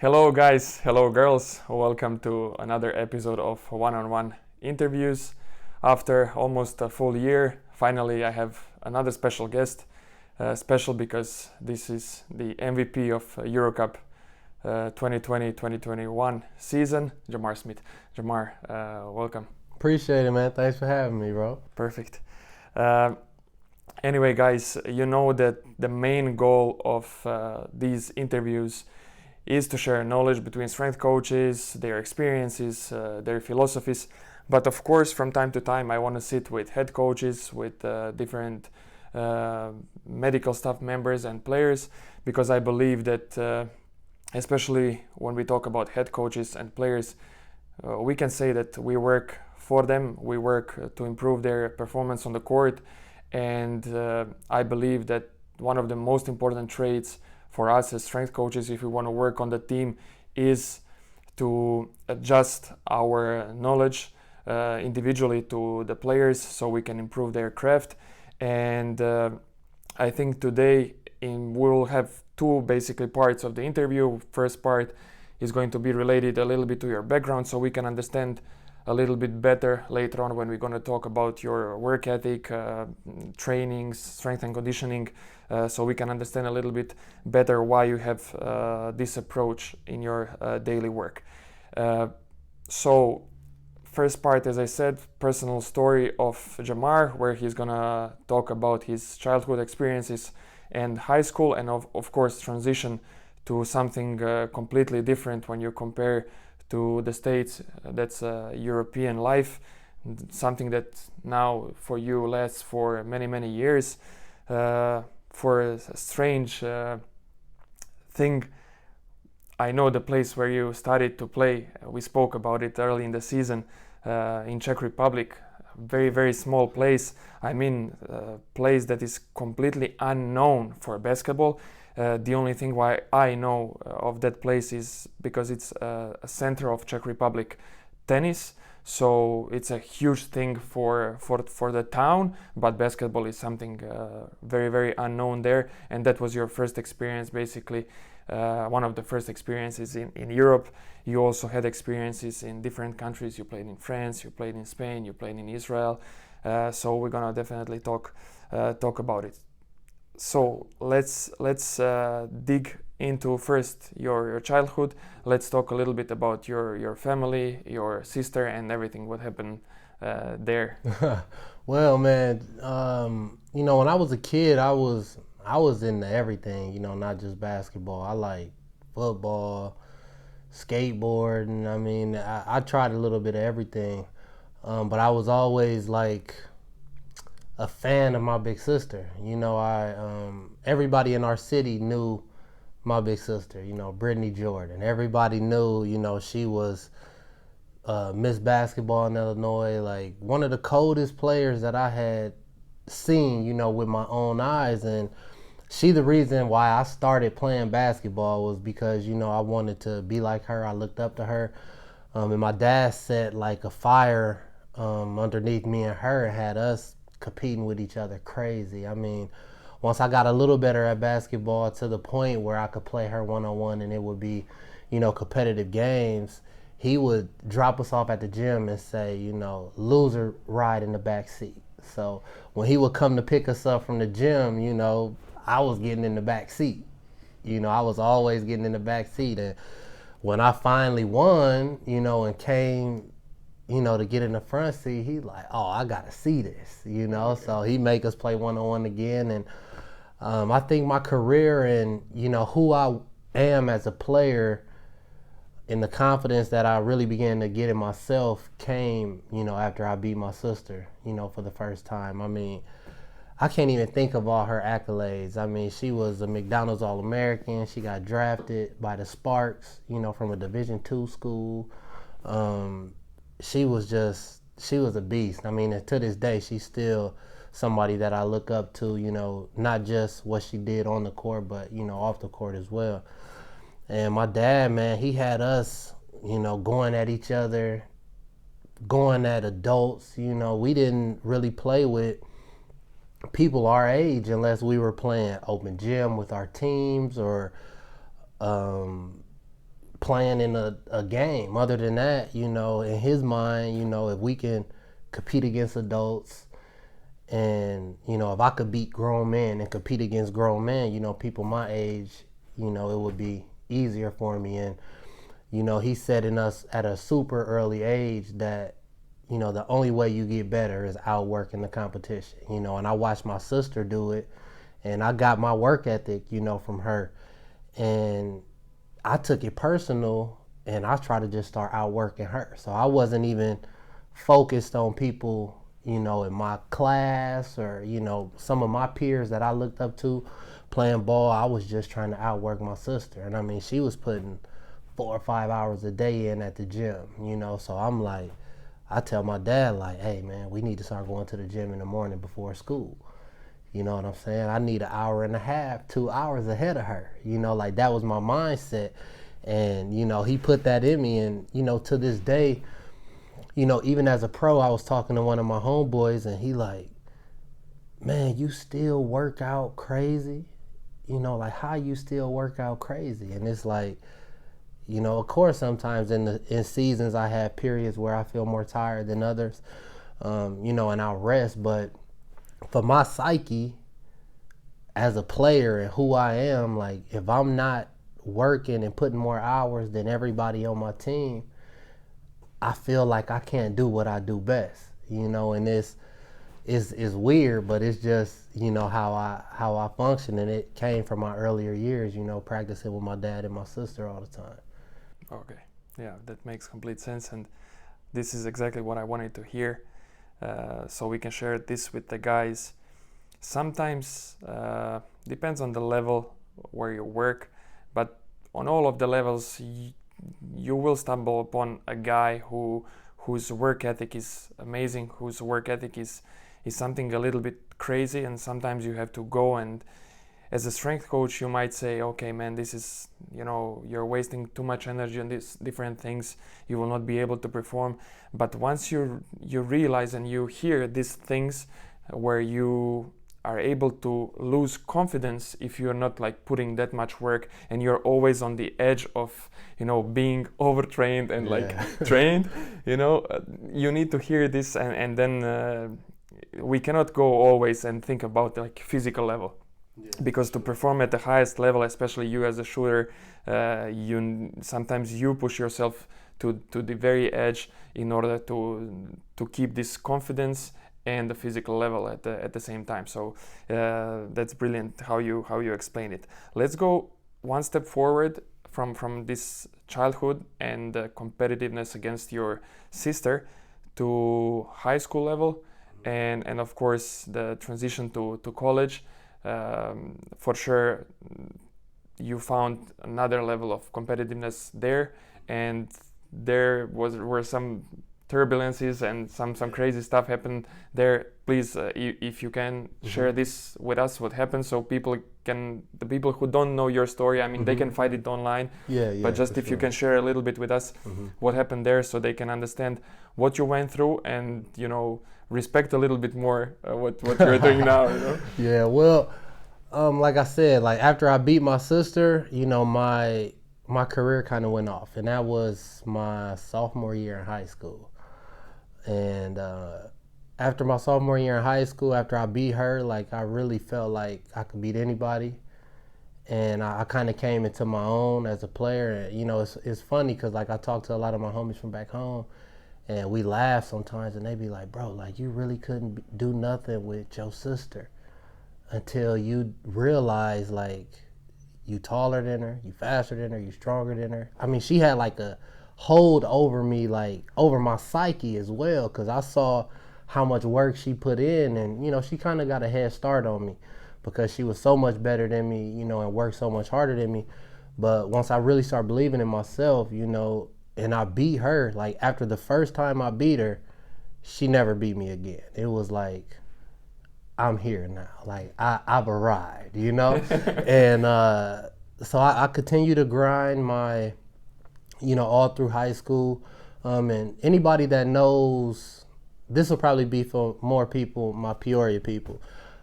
Hello guys, hello girls, welcome to another episode of one-on-one interviews. After almost a full year, finally I have another special guest. Special because this is the MVP of Eurocup 2020-2021 season, Jamar Smith. Jamar, welcome. Appreciate it, man. Thanks for having me, bro. Perfect. Anyway guys, you know that the main goal of these interviews is to share knowledge between strength coaches, their experiences, their philosophies. But of course, from time to time, I want to sit with head coaches, with different medical staff members and players, because I believe that, especially when we talk about head coaches and players, we can say that we work for them, we work to improve their performance on the court, and I believe that one of the most important traits for us as strength coaches, if we want to work on the team, is to adjust our knowledge individually to the players so we can improve their craft. And I think today we'll have two basically parts of the interview. First part is going to be related a little bit to your background so we can understand a little bit better later on when we're going to talk about your work ethic, trainings, strength and conditioning, so we can understand a little bit better why you have this approach in your daily work. So first part, as I said, personal story of Jamar, where he's going to talk about his childhood experiences and high school, and of course transition to something completely different when you compare to the States. That's European life, something that now for you lasts for many years. For a strange thing, I know the place where you started to play. We spoke about it early in the season in Czech Republic. Very small place. I mean, place that is completely unknown for basketball. The only thing why I know of that place is because it's a center of Czech Republic tennis, so it's a huge thing for the town, but basketball is something very unknown there. And that was your first experience, basically one of the first experiences in Europe. You also had experiences in different countries. You played in France, you played in Spain, you played in Israel, so we're gonna definitely talk about it. So let's dig into first your childhood. Let's talk a little bit about your family, your sister, and everything. What happened there? Well, man, when I was a kid, I was into everything. Not just basketball. I like football, skateboarding. I mean, I tried a little bit of everything, but I was always like a fan of my big sister. Everybody in our city knew my big sister, Brittany Jordan. Everybody knew, she was Miss Basketball in Illinois, like one of the coldest players that I had seen, with my own eyes. And she the reason why I started playing basketball was because, I wanted to be like her. I looked up to her. And my dad set like a fire underneath me and her and had us competing with each other crazy. I mean, once I got a little better at basketball to the point where I could play her one-on-one and it would be, competitive games, he would drop us off at the gym and say, loser ride in the back seat. So when he would come to pick us up from the gym, I was getting in the back seat. I was always getting in the back seat. And when I finally won, and came to get in the front seat, he's like, oh, I got to see this, So he make us play one-on-one again. And I think my career and, who I am as a player and the confidence that I really began to get in myself came, after I beat my sister, for the first time. I mean, I can't even think of all her accolades. I mean, she was a McDonald's All-American. She got drafted by the Sparks, from a Division II school. She was a beast. I mean, and to this day, she's still somebody that I look up to, not just what she did on the court, but, off the court as well. And my dad, man, he had us, going at each other, going at adults. We didn't really play with people our age unless we were playing open gym with our teams or playing in a game. Other than that, you know, in his mind, you know, if we can compete against adults and, you know, if I could beat grown men and compete against grown men, you know, people my age, you know, it would be easier for me. And, you know, he's setting us at a super early age that, you know, the only way you get better is outworking the competition, you know, and I watched my sister do it and I got my work ethic, you know, from her. And I took it personal and I tried to just start outworking her. So I wasn't even focused on people, you know, in my class or, you know, some of my peers that I looked up to playing ball. I was just trying to outwork my sister. And I mean, she was putting 4 or 5 hours a day in at the gym, you know. So I'm like, I tell my dad, like, hey, man, we need to start going to the gym in the morning before school. You know what I'm saying? I need an hour and a half, 2 hours ahead of her. You know, like that was my mindset. And, you know, he put that in me. And, you know, to this day, you know, even as a pro, I was talking to one of my homeboys and he like, man, you still work out crazy? You know, like how you still work out crazy? And it's like, you know, of course, sometimes in seasons I have periods where I feel more tired than others, you know, and I'll rest. But for my psyche as a player and who I am, like if I'm not working and putting more hours than everybody on my team, I feel like I can't do what I do best, you know. And it's weird, but it's just, you know, how I function, and it came from my earlier years, you know, practicing with my dad and my sister all the time. Okay, yeah, that makes complete sense, and this is exactly what I wanted to hear. So we can share this with the guys. Sometimes depends on the level where you work, but on all of the levels you will stumble upon a guy whose work ethic is amazing, whose work ethic is something a little bit crazy, and sometimes you have to go, and as a strength coach you might say, okay man, this is, you know, you're wasting too much energy on these different things, you will not be able to perform. But once you realize and you hear these things where you are able to lose confidence if you're not like putting that much work and you're always on the edge of, you know, being overtrained and like trained, you know, you need to hear this, and then we cannot go always and think about like physical level. Because to perform at the highest level, especially you as a shooter, sometimes you push yourself to the very edge in order to keep this confidence and the physical level at the same time. So that's brilliant how you explain it. Let's go one step forward from this childhood and competitiveness against your sister to high school level, and of course the transition to college. For sure you found another level of competitiveness there, and there were some turbulences and some crazy stuff happened there. Please, if you can share this with us, what happened, so the people who don't know your story, I mean, they can find it online. But just if you can share a little bit with us what happened there, so they can understand what you went through and, you know, respect a little bit more what you're doing now, you know? Yeah, well, like I said, like after I beat my sister, you know, my career kind of went off, and that was my sophomore year in high school. And after my sophomore year in high school, after I beat her, like I really felt like I could beat anybody, and I kind of came into my own as a player. And, you know, it's funny because like I talk to a lot of my homies from back home, and we laugh sometimes, and they be like, bro, like you really couldn't do nothing with your sister until you realize like you taller than her, you faster than her, you stronger than her. I mean, she had like a hold over me, like over my psyche as well, because I saw how much work she put in, and, you know, she kind of got a head start on me because she was so much better than me, you know, and worked so much harder than me. But once I really started believing in myself, you know, and I beat her, like after the first time I beat her, she never beat me again. It was like, I'm here now. Like I've arrived, you know? And so I continue to grind my, you know, all through high school. And anybody that knows, this will probably be for more people, my Peoria people.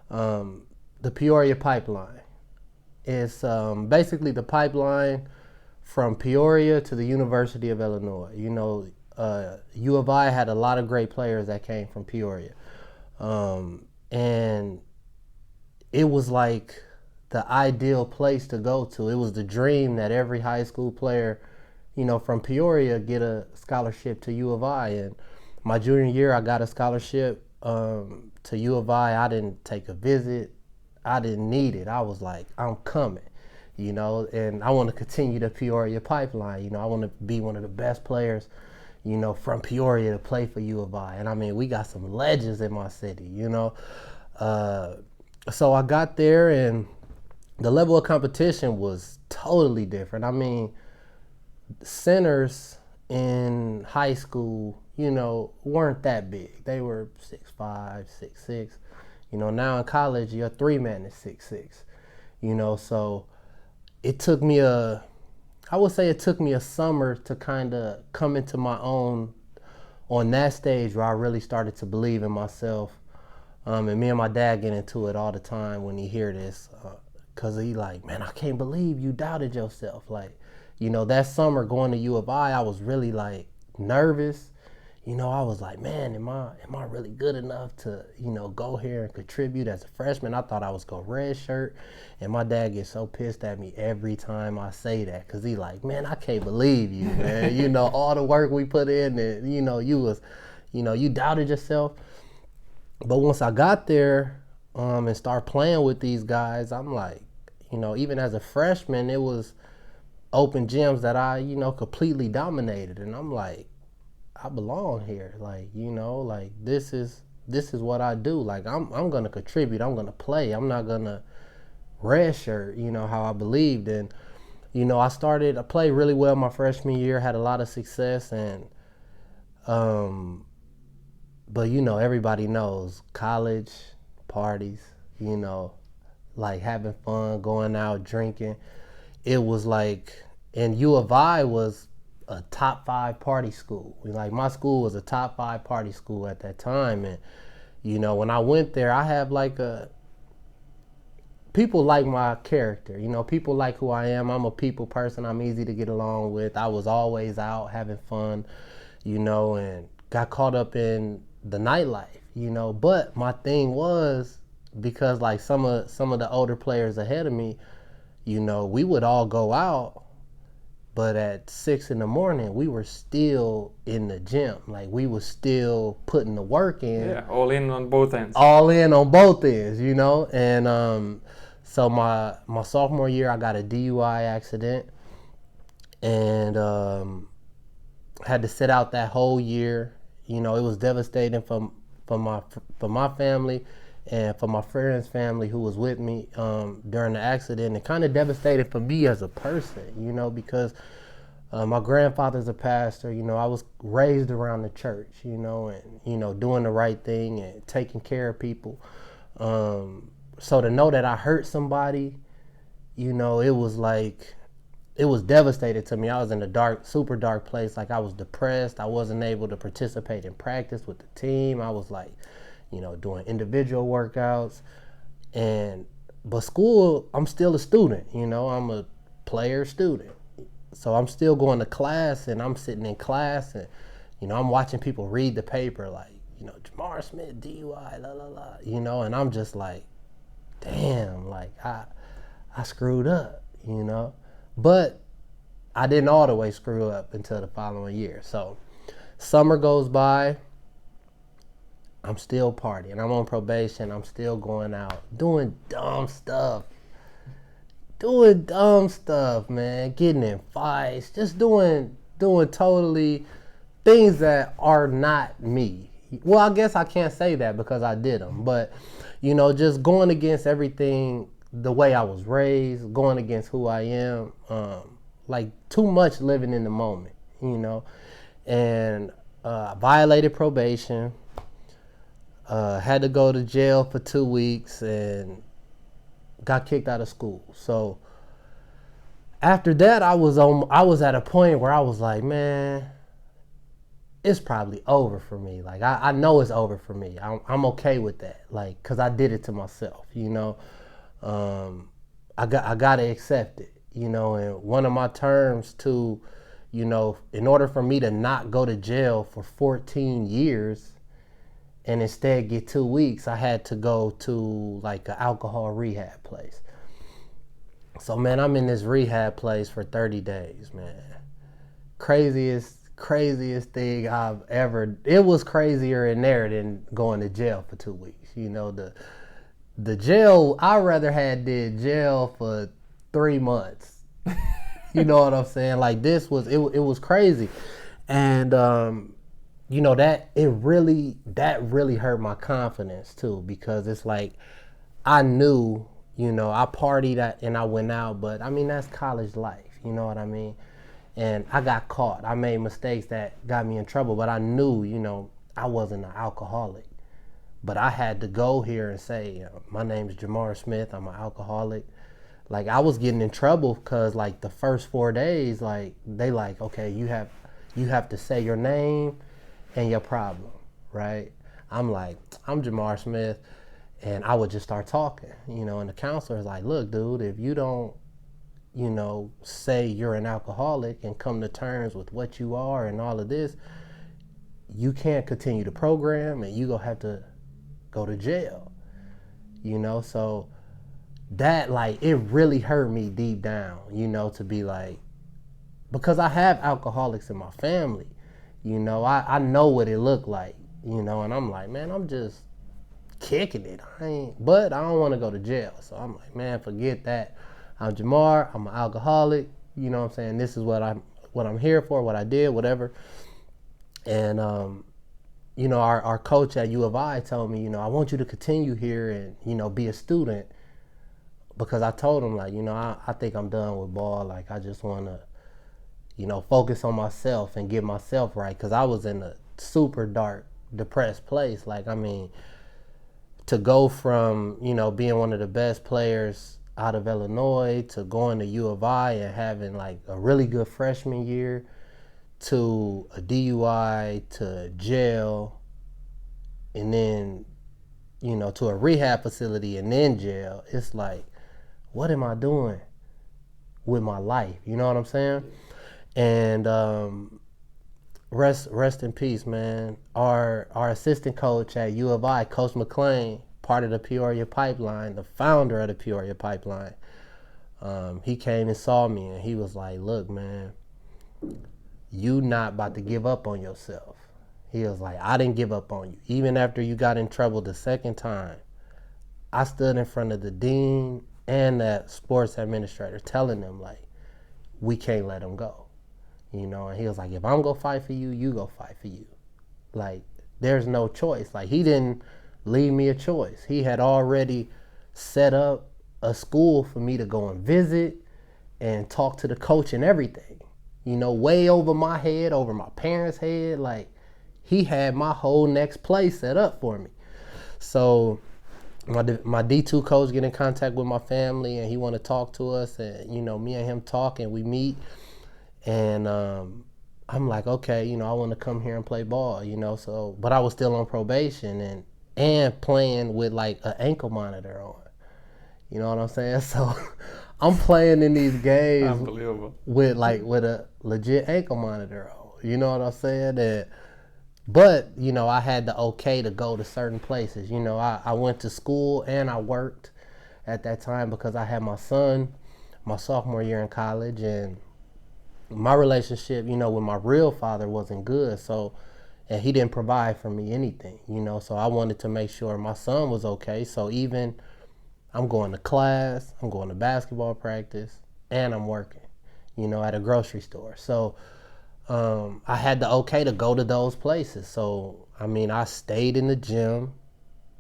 The Peoria pipeline is basically the pipeline from Peoria to the University of Illinois. U of I had a lot of great players that came from Peoria. And it was like the ideal place to go to. It was the dream that every high school player, from Peoria get a scholarship to U of I. And my junior year, I got a scholarship to U of I. I didn't take a visit. I didn't need it. I was like, I'm coming, and I want to continue the Peoria pipeline. I want to be one of the best players, from Peoria to play for U of I. And I mean, we got some legends in my city, So I got there, and the level of competition was totally different. I mean, centers in high school, weren't that big. They were 6'5", 6'6". Now in college, your 3-man is 6'6". So it took me a summer to kind of come into my own on that stage where I really started to believe in myself. And me and my dad get into it all the time when he hear this, because he like, man, I can't believe you doubted yourself. Like, that summer going to U of I was really like nervous. I was like, man, am I really good enough to, go here and contribute as a freshman? I thought I was going to redshirt. And my dad gets so pissed at me every time I say that, because he like, man, I can't believe you, man. All the work we put in, and, you doubted yourself. But once I got there and started playing with these guys, I'm like, even as a freshman, it was open gyms that I, completely dominated. And I'm like, I belong here. Like, like this is what I do. Like, I'm going to contribute. I'm going to play. I'm not going to redshirt, how I believed. And, I played really well my freshman year, had a lot of success. And, but, everybody knows college, parties, like having fun, going out, drinking. It was like, and U of I was a top 5 party school. Like, my school was a top 5 party school at that time. And, when I went there, I have like people like my character, people like who I am. I'm a people person. I'm easy to get along with. I was always out having fun, and got caught up in the nightlife, but my thing was, because like some of the older players ahead of me, we would all go out, but at 6 a.m, we were still in the gym. Like, we were still putting the work in. Yeah, all in on both ends. And so my sophomore year, I got a DUI accident, and had to sit out that whole year. It was devastating for my family and for my friend's family who was with me during the accident. It kind of devastated for me as a person, because my grandfather's a pastor. I was raised around the church, and, doing the right thing and taking care of people. So to know that I hurt somebody, it was like, it was devastating to me. I was in a dark, super dark place. Like, I was depressed. I wasn't able to participate in practice with the team. I was like, doing individual workouts. But school, I'm still a student, I'm a player student. So I'm still going to class, and I'm sitting in class, and, I'm watching people read the paper, like, Jamar Smith, DUI, la, la, la, and I'm just like, damn, like, I screwed up, But I didn't all the way screw up until the following year. So summer goes by. I'm still partying. I'm on probation. I'm still going out, doing dumb stuff, man. Getting in fights, just doing totally things that are not me. Well, I guess I can't say that because I did them, but just going against everything, the way I was raised, going against who I am, like too much living in the moment, and violated probation, had to go to jail for 2 weeks, and got kicked out of school. So after that, I was at a point where I was like, man, it's probably over for me. Like, I know it's over for me. I'm okay with that, like, because I did it to myself, I gotta accept it, and one of my terms to, in order for me to not go to jail for 14 years and instead get 2 weeks, I had to go to like an alcohol rehab place. So, man, I'm in this rehab place for 30 days, man. Craziest thing I've ever. It was crazier in there than going to jail for 2 weeks. The jail, I rather had did jail for 3 months. You know what I'm saying? Like this was, it was crazy. And, that really hurt my confidence too, because it's like, I knew, I partied and I went out, but I mean, that's college life. You know what I mean? And I got caught. I made mistakes that got me in trouble, but I knew, I wasn't an alcoholic. But I had to go here and say, my name is Jamar Smith. I'm an alcoholic. Like, I was getting in trouble because, like, the first 4 days, like, they like, okay, you have to say your name and your problem, right? I'm like, I'm Jamar Smith, and I would just start talking, and the counselor is like, look, dude, if you don't, say you're an alcoholic and come to terms with what you are and all of this, you can't continue the program and you gonna have to go to jail, so that, like, it really hurt me deep down, to be like, because I have alcoholics in my family, I know what it looked like, and I'm like, man, I'm just kicking it, but I don't want to go to jail, so I'm like, man, forget that. I'm Jamar, I'm an alcoholic, you know what I'm saying, this is what I'm here for, what I did, whatever. And our coach at U of I told me, I want you to continue here and, be a student, because I told him, like, I think I'm done with ball. Like, I just want to, focus on myself and get myself right, because I was in a super dark, depressed place. Like, I mean, to go from, being one of the best players out of Illinois to going to U of I and having, like, a really good freshman year to a DUI to jail and then, to a rehab facility and then jail. It's like, what am I doing with my life? You know what I'm saying? And rest in peace, man. Our assistant coach at U of I, Coach McClain, part of the Peoria Pipeline, the founder of the Peoria Pipeline, he came and saw me and he was like, look, man, you not about to give up on yourself. He was like, I didn't give up on you. Even after you got in trouble the second time, I stood in front of the dean and that sports administrator telling them, like, we can't let him go. And he was like, if I'm going to fight for you, you go fight for you. Like, there's no choice. Like, he didn't leave me a choice. He had already set up a school for me to go and visit and talk to the coach and everything. Way over my head, over my parents' head. Like, he had my whole next play set up for me. So my D2 coach get in contact with my family and he want to talk to us, and me and him talk and we meet, and I'm like, okay, I want to come here and play ball, so, but I was still on probation and playing with, like, an ankle monitor on, you know what I'm saying? So I'm playing in these games with a legit ankle monitor on, you know what I'm saying? But, I had the okay to go to certain places. I went to school and I worked at that time because I had my son my sophomore year in college, and my relationship, with my real father wasn't good. So, and he didn't provide for me anything, so I wanted to make sure my son was okay. So even I'm going to class, I'm going to basketball practice, and I'm working, at a grocery store. So, I had the okay to go to those places. So, I mean, I stayed in the gym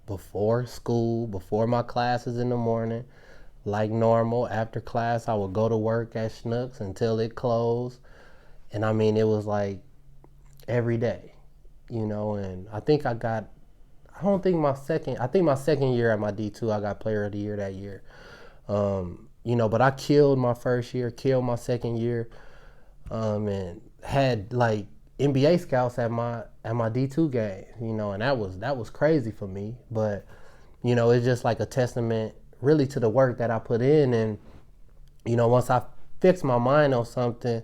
before school, before my classes in the morning, like normal. After class, I would go to work at Schnucks until it closed. And I mean, it was like every day, and I think I think my second year at my D2, I got player of the year that year. But I killed my first year, killed my second year, and had, like, NBA scouts at my D2 game, and that was crazy for me. But, it's just like a testament really to the work that I put in. And, once I fix my mind on something,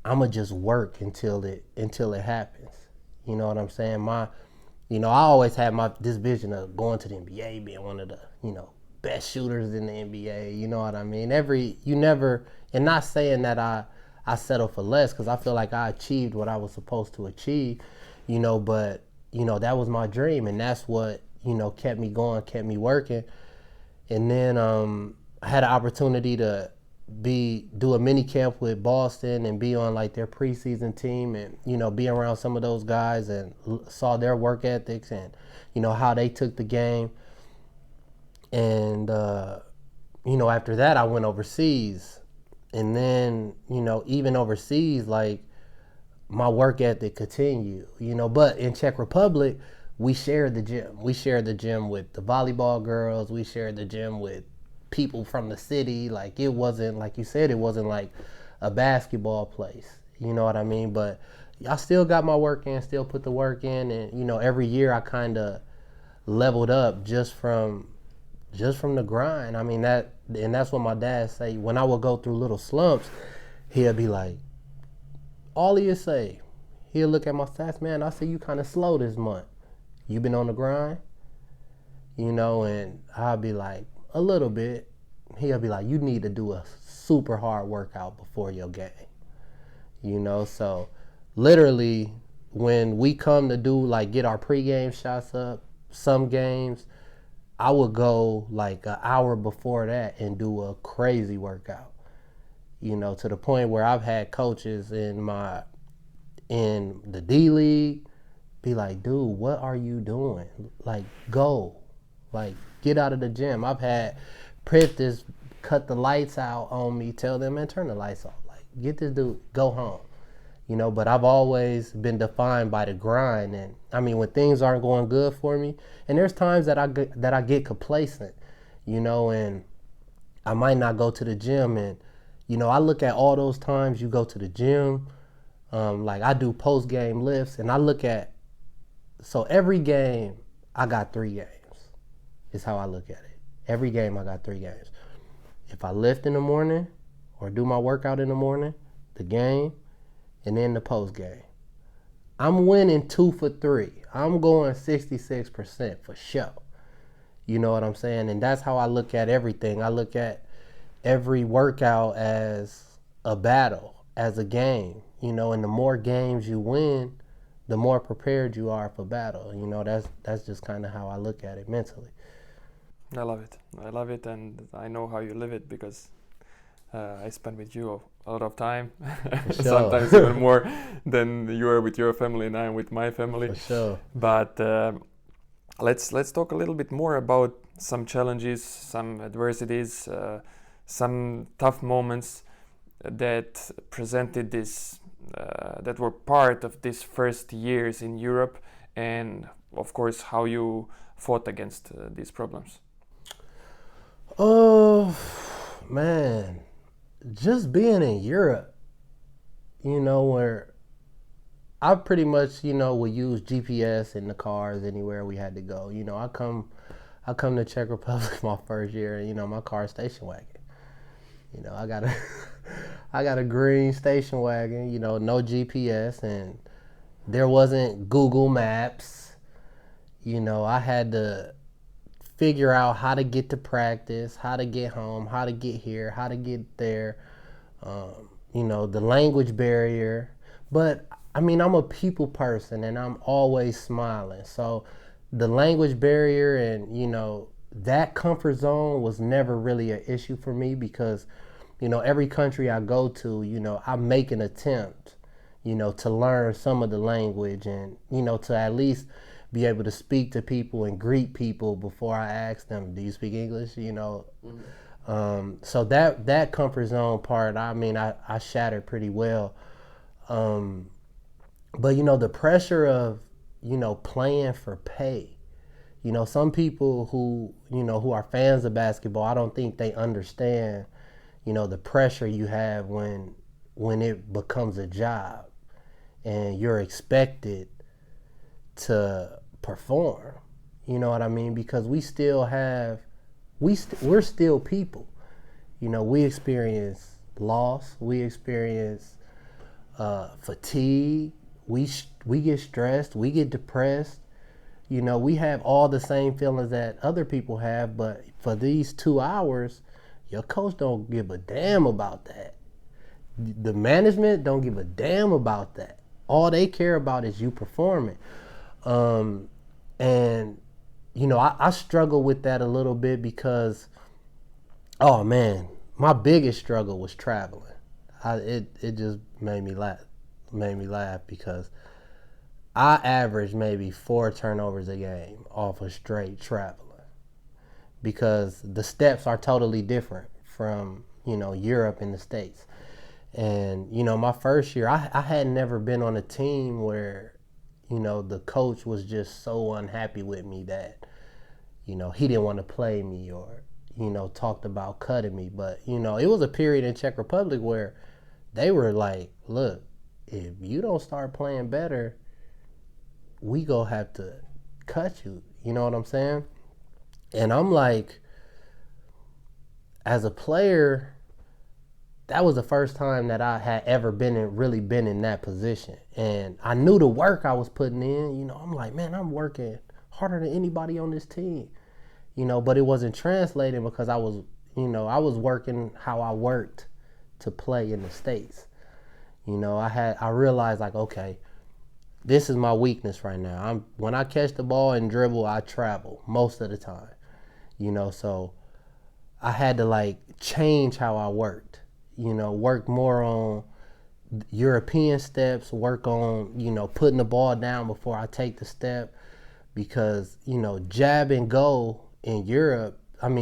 I'ma just work until it happens. You know what I'm saying? I always had this vision of going to the NBA, being one of the, best shooters in the NBA. You know what I mean? And not saying that I settle for less, because I feel like I achieved what I was supposed to achieve, but, that was my dream, and that's what, kept me going, kept me working. And then I had an opportunity to do a mini camp with Boston and be on like their preseason team, and be around some of those guys, and saw their work ethics and how they took the game. And after that I went overseas, and then even overseas, like, my work ethic continued, but in Czech Republic we shared the gym. We shared the gym with the volleyball girls. We shared the gym with people from the city. Like, it wasn't, like you said, it wasn't like a basketball place. You know what I mean? But I still got my work in, still put the work in, and every year I kind of leveled up just from the grind. I mean, that's what my dad say. When I would go through little slumps, he'll be like, all he'll say, he'll look at my stats, man, I see you kind of slow this month. You been on the grind? And I'll be like, a little bit. He'll be like, you need to do a super hard workout before your game. So literally when we come to do, like, get our pregame shots up, some games, I would go like an hour before that and do a crazy workout. To the point where I've had coaches in the D League be like, dude, what are you doing? Like, go. Like, get out of the gym. I've had Prentice cut the lights out on me, tell them, man, turn the lights off. Like, get this dude, go home. But I've always been defined by the grind. And I mean, when things aren't going good for me, and there's times that I get complacent, and I might not go to the gym. And, I look at all those times you go to the gym, like I do post-game lifts, and I look at, so every game I got 3 games is how I look at it. Every game I got 3 games. If I lift in the morning or do my workout in the morning, the game, and then the post game, I'm winning 2 for 3. I'm going 66% for sure. You know what I'm saying? And that's how I look at everything. I look at every workout as a battle, as a game, and the more games you win, the more prepared you are for battle. That's just kind of how I look at it mentally. I love it, and I know how you live it, because I spend with you a lot of time, Sure. Sometimes even more than you are with your family and I am with my family. For sure. But let's talk a little bit more about some challenges, some adversities, some tough moments that presented this, that were part of these first years in Europe, and of course how you fought against these problems. Oh, man. Just being in Europe, where I pretty much, would use GPS in the cars anywhere we had to go. I come to Czech Republic my first year, and, my car station wagon. I got a green station wagon, no GPS, and there wasn't Google Maps. I had to figure out how to get to practice, how to get home, how to get here, how to get there, the language barrier. But I mean, I'm a people person, and I'm always smiling. So the language barrier and, that comfort zone was never really an issue for me, because, every country I go to, I make an attempt, to learn some of the language, and, to at least be able to speak to people and greet people before I ask them, do you speak English? Mm-hmm. So that comfort zone part, I mean, I shattered pretty well. But, the pressure of, playing for pay. Some people who are fans of basketball, I don't think they understand, the pressure you have when it becomes a job and you're expected to perform. You know what I mean? Because we still have, we're still people. We experience loss. We experience fatigue. We get stressed. We get depressed. We have all the same feelings that other people have, but for these 2 hours, your coach don't give a damn about that. The management don't give a damn about that. All they care about is you performing. And I struggle with that a little bit because, oh man, my biggest struggle was traveling. It just made me laugh because I averaged maybe 4 turnovers a game off of straight traveling because the steps are totally different from Europe and the States. And my first year, I had never been on a team where the coach was just so unhappy with me that he didn't want to play me or talked about cutting me. But it was a period in Czech Republic where they were like, look, if you don't start playing better, we gonna have to cut you. You know what I'm saying? And I'm like, as a player, that was the first time that I had ever really been in that position. And I knew the work I was putting in. I'm like, man, I'm working harder than anybody on this team. But it wasn't translating because I was working how I worked to play in the States. I realized like, okay, this is my weakness right now. When I catch the ball and dribble, I travel most of the time. So I had to like change how I worked. Work more on European steps, work on, putting the ball down before I take the step. Because, jab and go in Europe,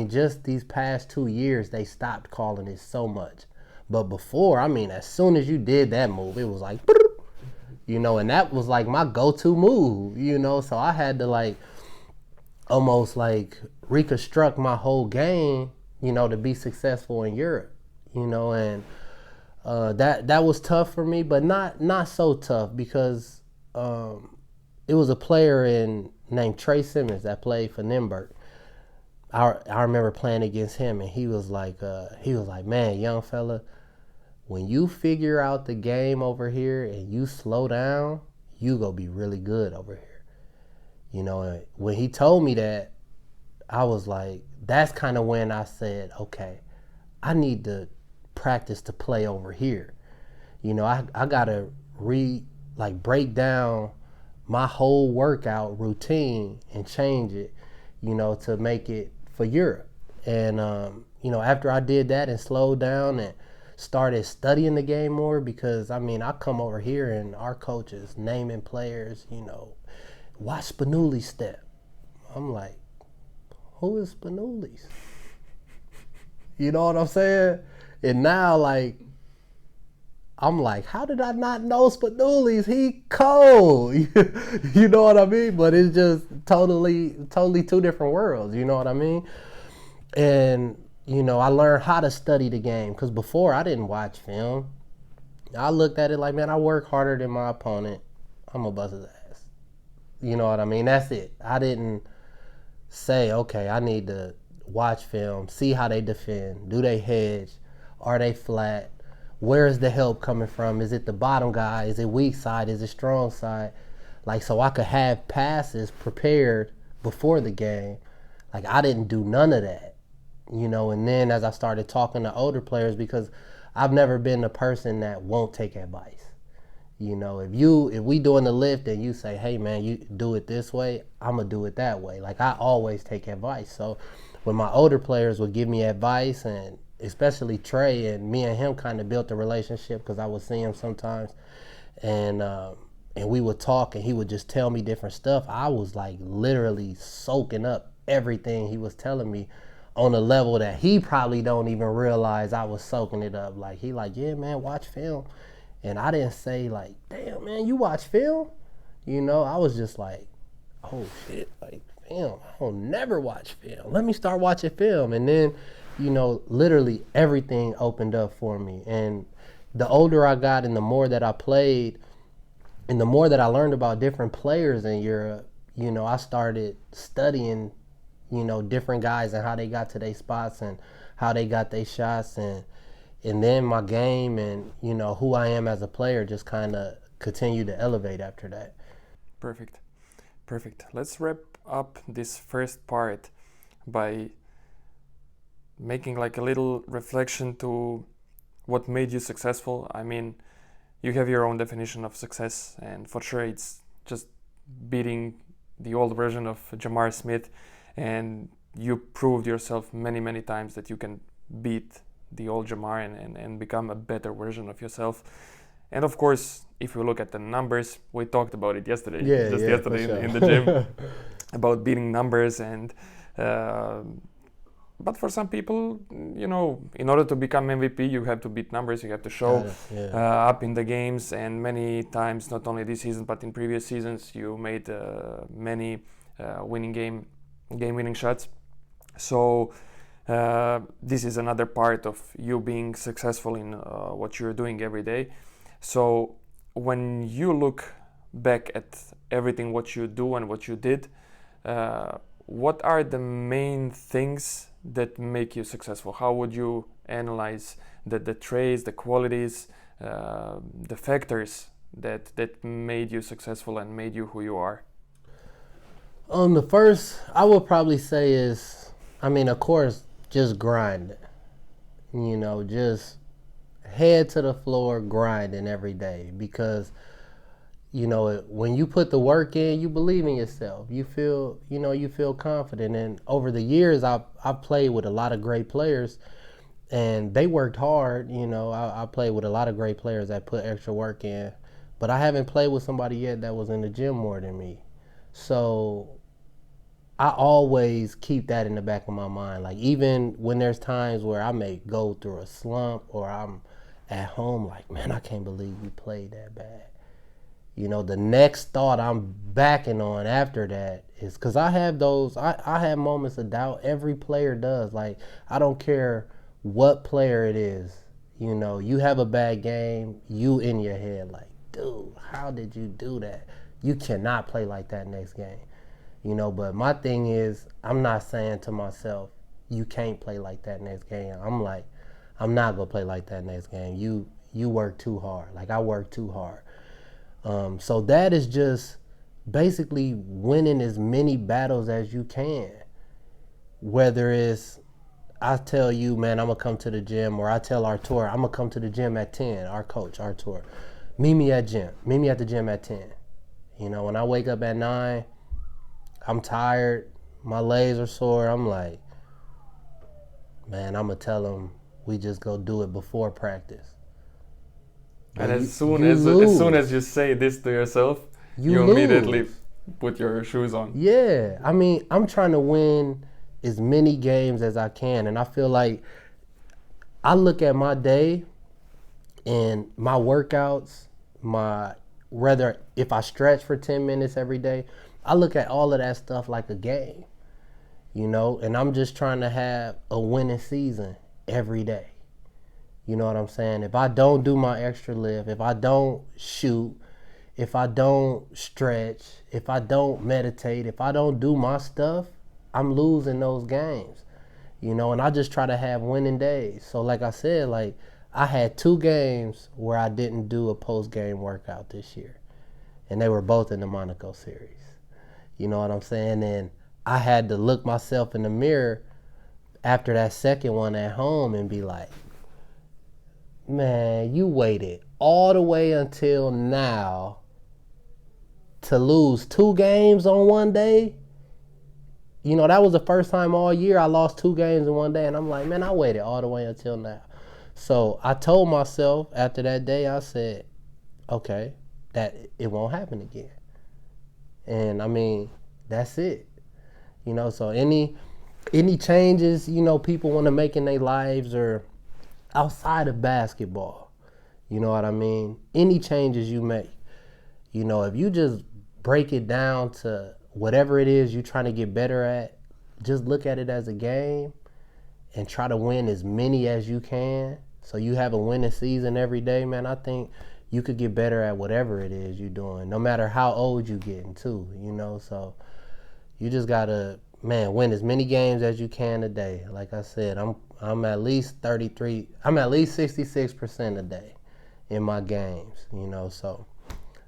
just these past 2 years, they stopped calling it so much. But before, as soon as you did that move, it was like, and that was like my go-to move, so I had to like almost like reconstruct my whole game, to be successful in Europe, and that was tough for me, but not so tough because it was a player named Trey Simmons that played for Nürnberg. I remember playing against him, and he was like, man, young fella, when you figure out the game over here and you slow down, you gonna be really good over here. And when he told me that, I was like, that's kind of when I said, okay, I need to practice to play over here. I gotta break down my whole workout routine and change it, to make it for Europe. And after I did that and slowed down and started studying the game more, because I come over here and our coach is naming players, watch Spanuli's step. I'm like, who is Spanuli's? You know what I'm saying? And now like I'm like, how did I not know Spanuli's? He cold. You know what I mean? But it's just totally 2 different worlds. You know what I mean? And I learned how to study the game because before I didn't watch film. I looked at it like, man, I work harder than my opponent. I'm gonna bust his ass. You know what I mean? That's it. I didn't say, okay, I need to watch film, see how they defend. Do they hedge? Are they flat? Where is the help coming from? Is it the bottom guy? Is it weak side? Is it strong side? Like, so I could have passes prepared before the game. Like, I didn't do none of that. And then as I started talking to older players, because I've never been the person that won't take advice. If we doing the lift and you say, hey man, you do it this way, I'm gonna do it that way. Like, I always take advice. So when my older players would give me advice, and especially Trey, and me and him kind of built a relationship because I would see him sometimes, and we would talk and he would just tell me different stuff. I was like literally soaking up everything he was telling me on a level that he probably don't even realize I was soaking it up. Like, he like, yeah man, watch film. And I didn't say like, damn man, you watch film? I was just like, oh shit, like film, I don't never watch film. Let me start watching film. And then, literally everything opened up for me. And the older I got and the more that I played and the more that I learned about different players in Europe, I started studying, different guys and how they got to their spots and how they got their shots. And, And then my game and, you know, who I am as a player just kind of continued to elevate after that. Perfect. Perfect. Let's wrap up this first part by making like a little reflection to what made you successful. I mean, you have your own definition of success, and for sure it's just beating the old version of Jamar Smith, and you proved yourself many, many times that you can beat the old Jamar and become a better version of yourself. And of course, if we look at the numbers, we talked about it yesterday, yesterday sure. in the gym, about beating numbers. And but for some people, you know, in order to become MVP, you have to beat numbers. You have to show up in the games. And many times, not only this season but in previous seasons, you made many game-winning shots. So this is another part of you being successful in what you're doing every day. So when you look back at everything what you do and what you did, what are the main things that make you successful? How would you analyze the traits, the qualities, the factors that made you successful and made you who you are? The first I would probably say is, I mean, of course, just grind. You know, just head to the floor grinding every day, because you know, when you put the work in, you believe in yourself. You feel confident. And over the years, I've played with a lot of great players, and they worked hard. You know, I played with a lot of great players that put extra work in, but I haven't played with somebody yet that was in the gym more than me. So I always keep that in the back of my mind. Like, even when there's times where I may go through a slump or I'm at home, like, man, I can't believe you played that bad. You know, the next thought I'm backing on after that is, because I have those, I have moments of doubt. Every player does. Like, I don't care what player it is. You know, you have a bad game, you in your head like, dude, how did you do that? You cannot play like that next game. You know, but my thing is, I'm not saying to myself, you can't play like that next game. I'm like, I'm not going to play like that next game. You work too hard. Like, I work too hard. So that is just basically winning as many battles as you can. Whether it's, I tell you, man, I'm going to come to the gym, or I tell Artur, I'm going to come to the gym at 10, our coach, Artur. Meet me at the gym at 10. You know, when I wake up at 9, I'm tired, my legs are sore. I'm like, man, I'm going to tell him we just go do it before practice. And as soon as you say this to yourself, you immediately put your shoes on. Yeah, I mean, I'm trying to win as many games as I can, and I feel like I look at my day and my workouts, whether if I stretch for 10 minutes every day, I look at all of that stuff like a game, you know, and I'm just trying to have a winning season every day. You know what I'm saying? If I don't do my extra lift, if I don't shoot, if I don't stretch, if I don't meditate, if I don't do my stuff, I'm losing those games. You know, and I just try to have winning days. So like I said, like, I had 2 games where I didn't do a post-game workout this year. And they were both in the Monaco series. You know what I'm saying? And I had to look myself in the mirror after that second one at home and be like, man, you waited all the way until now to lose 2 games on one day. You know, that was the first time all year I lost 2 games in one day. And I'm like, man, I waited all the way until now. So I told myself after that day, I said, okay, that it won't happen again. And I mean, that's it. You know, so any changes, you know, people want to make in their lives or outside of basketball, you know what I mean? Any changes you make, you know, if you just break it down to whatever it is you're trying to get better at, just look at it as a game and try to win as many as you can. So you have a winning season every day, man. I think you could get better at whatever it is you're doing, no matter how old you're getting too, you know? So you just gotta man, win as many games as you can a day. Like I said, I'm at least 33. I'm at least 66% a day in my games. So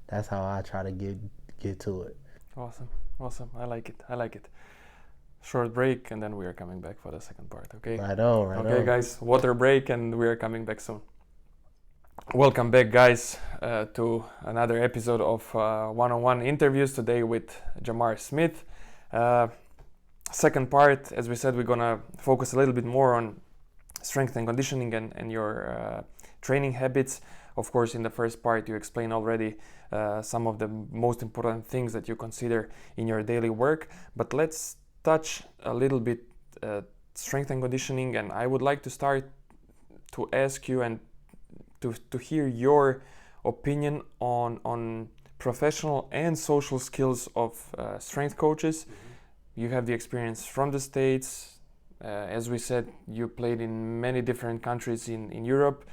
that's how I try to get to it. Awesome. I like it. Short break, and then we are coming back for the second part. Okay. Right on. Okay, guys. Water break, and we are coming back soon. Welcome back, guys, to another episode of one-on-one interviews today with Jamar Smith. Second part, as we said, we're gonna focus a little bit more on strength and conditioning and your training habits. Of course, in the first part, you explained already some of the most important things that you consider in your daily work. But let's touch a little bit strength and conditioning, and I would like to start to ask you and to hear your opinion on professional and social skills of strength coaches. You have the experience from the States. As we said, you played in many different countries in Europe.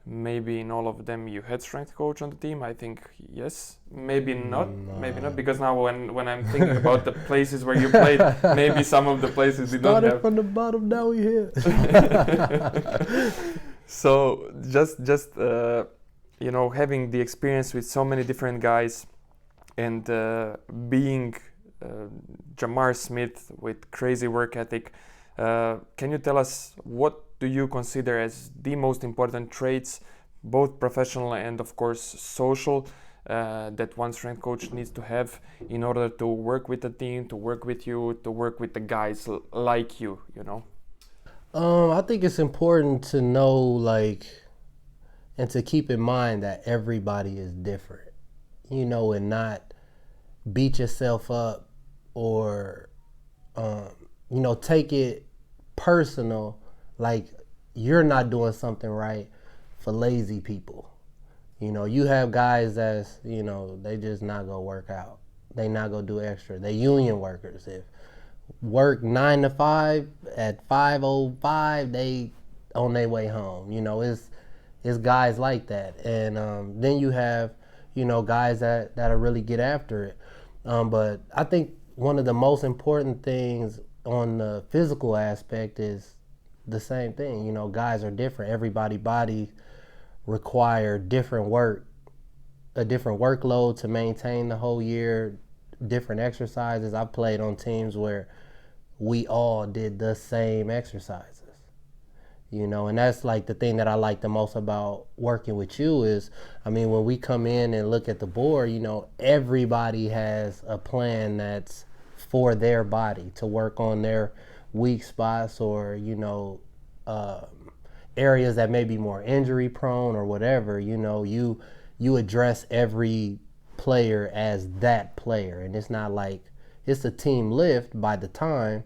Maybe in all of them you had strength coach on the team. I think yes. Maybe not. No. Maybe not, because now when I'm thinking about the places where you played, maybe some of the places did not have. Started from the bottom, now we here. So just having the experience with so many different guys, and being Jamar Smith with crazy work ethic, can you tell us what do you consider as the most important traits, both professional and of course social, that one strength coach needs to have in order to work with the team, to work with you, to work with the guys like you? I think it's important to know, and to keep in mind that everybody is different, and not beat yourself up or, take it personal, like you're not doing something right for lazy people. You have guys that's, they just not gonna work out. They not gonna do extra. They union workers. If work 9 to 5, at 5:05 they on their way home. It's guys like that. And then you have, guys that'll really get after it. But I think one of the most important things on the physical aspect is the same thing. Guys are different. Everybody's body require different work, a different workload to maintain the whole year, different exercises. I played on teams where we all did the same exercises, and that's like the thing that I like the most about working with you is, when we come in and look at the board, everybody has a plan that's for their body to work on their weak spots, or, areas that may be more injury prone or whatever. You address every player as that player, and it's not like it's a team lift by the time,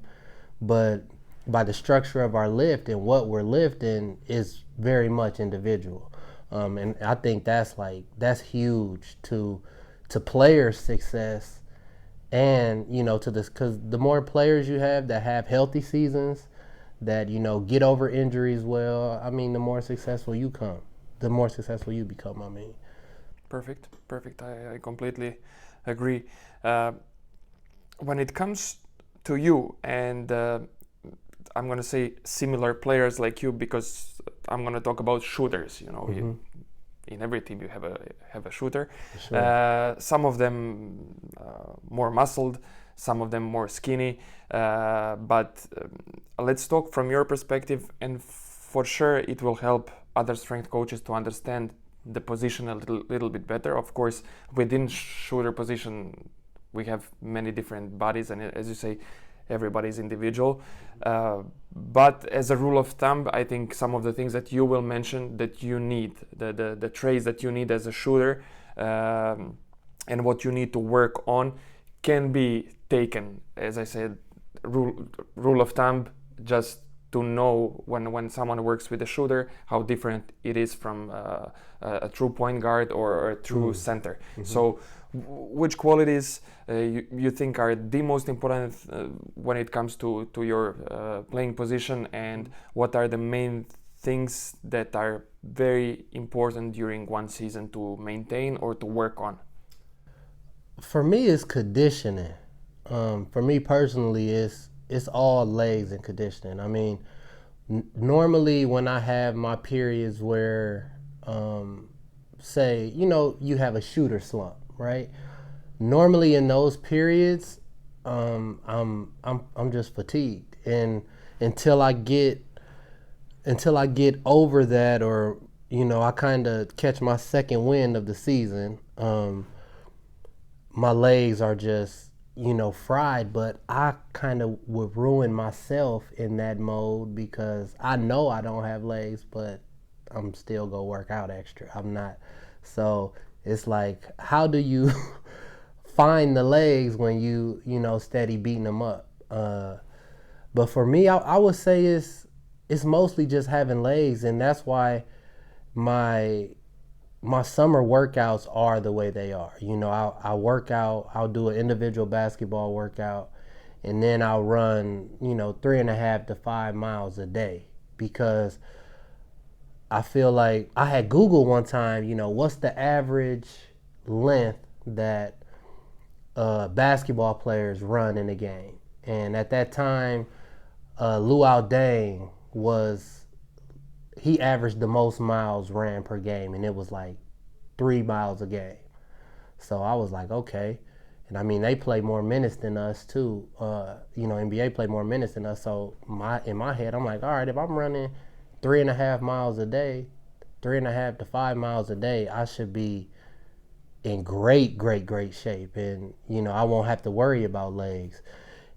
but by the structure of our lift and what we're lifting is very much individual. And I think that's huge to player success, and to this, because the more players you have that have healthy seasons, that get over injuries well, the more successful you become. Perfect. I completely agree. When it comes to you and I'm going to say similar players like you, because I'm going to talk about shooters. In every team you have a shooter. Sure. Some of them more muscled, some of them more skinny. But let's talk from your perspective, and for sure it will help other strength coaches to understand the position a little bit better. Of course, within shooter position we have many different bodies, and as you say, everybody's individual. But as a rule of thumb, I think some of the things that you will mention that you need, the traits that you need as a shooter, and what you need to work on, can be taken, as I said, rule of thumb, just to know when someone works with a shooter, how different it is from a true point guard or a true center. So which qualities you think are the most important when it comes to your playing position, and what are the main things that are very important during one season to maintain or to work on? For me, it's conditioning. For me personally, it's all legs and conditioning. I mean, normally when I have my periods where, say, you have a shooter slump, right? Normally in those periods, I'm just fatigued, and until I get over that, or I kind of catch my second wind of the season, my legs are just fried. But I kind of would ruin myself in that mode because I know I don't have legs, but I'm still gonna work out extra. I'm not. So it's like, how do you find the legs when you steady beating them up? But for me, I would say it's mostly just having legs, and that's why my summer workouts are the way they are. I work out. I'll do an individual basketball workout, and then I'll run 3.5 to 5 miles a day, because I feel like I had Googled one time, what's the average length that basketball players run in a game. And at that time, Luol Deng he averaged the most miles ran per game, and it was like 3 miles a game. So I was like, okay. And I mean, they play more minutes than us too. NBA play more minutes than us. So in my head, I'm like, all right, if I'm running 3.5 miles a day, 3.5 to 5 miles a day, I should be in great shape, and I won't have to worry about legs.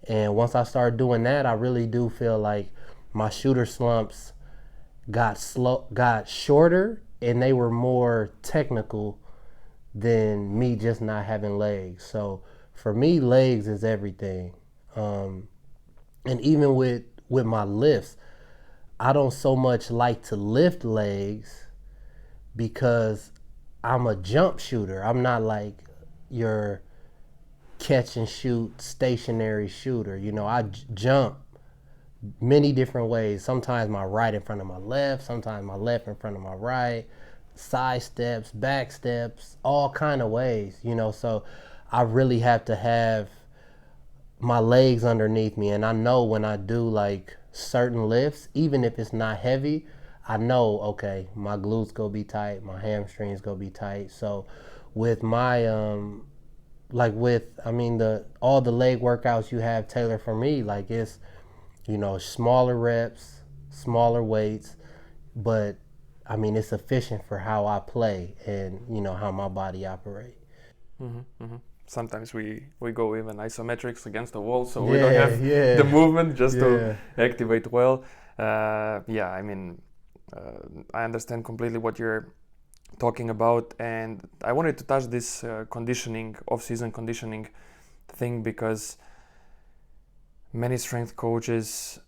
And once I started doing that, I really do feel like my shooter slumps got shorter, and they were more technical than me just not having legs. So for me, legs is everything. And even with my lifts, I don't so much like to lift legs because I'm a jump shooter. I'm not like your catch and shoot stationary shooter. I jump many different ways. Sometimes my right in front of my left, sometimes my left in front of my right, side steps, back steps, all kind of ways, so I really have to have my legs underneath me. And I know when I do like certain lifts, even if it's not heavy, I know, okay, my glutes gonna be tight, my hamstrings gonna be tight. So with my all the leg workouts you have tailored for me, like it's smaller reps, smaller weights, but I mean, it's efficient for how I play and how my body operates. Mm-hmm, mm-hmm. Sometimes we go even isometrics against the wall, so we don't have the movement just to activate well. I mean, I understand completely what you're talking about, and I wanted to touch this conditioning, off-season conditioning thing, because many strength coaches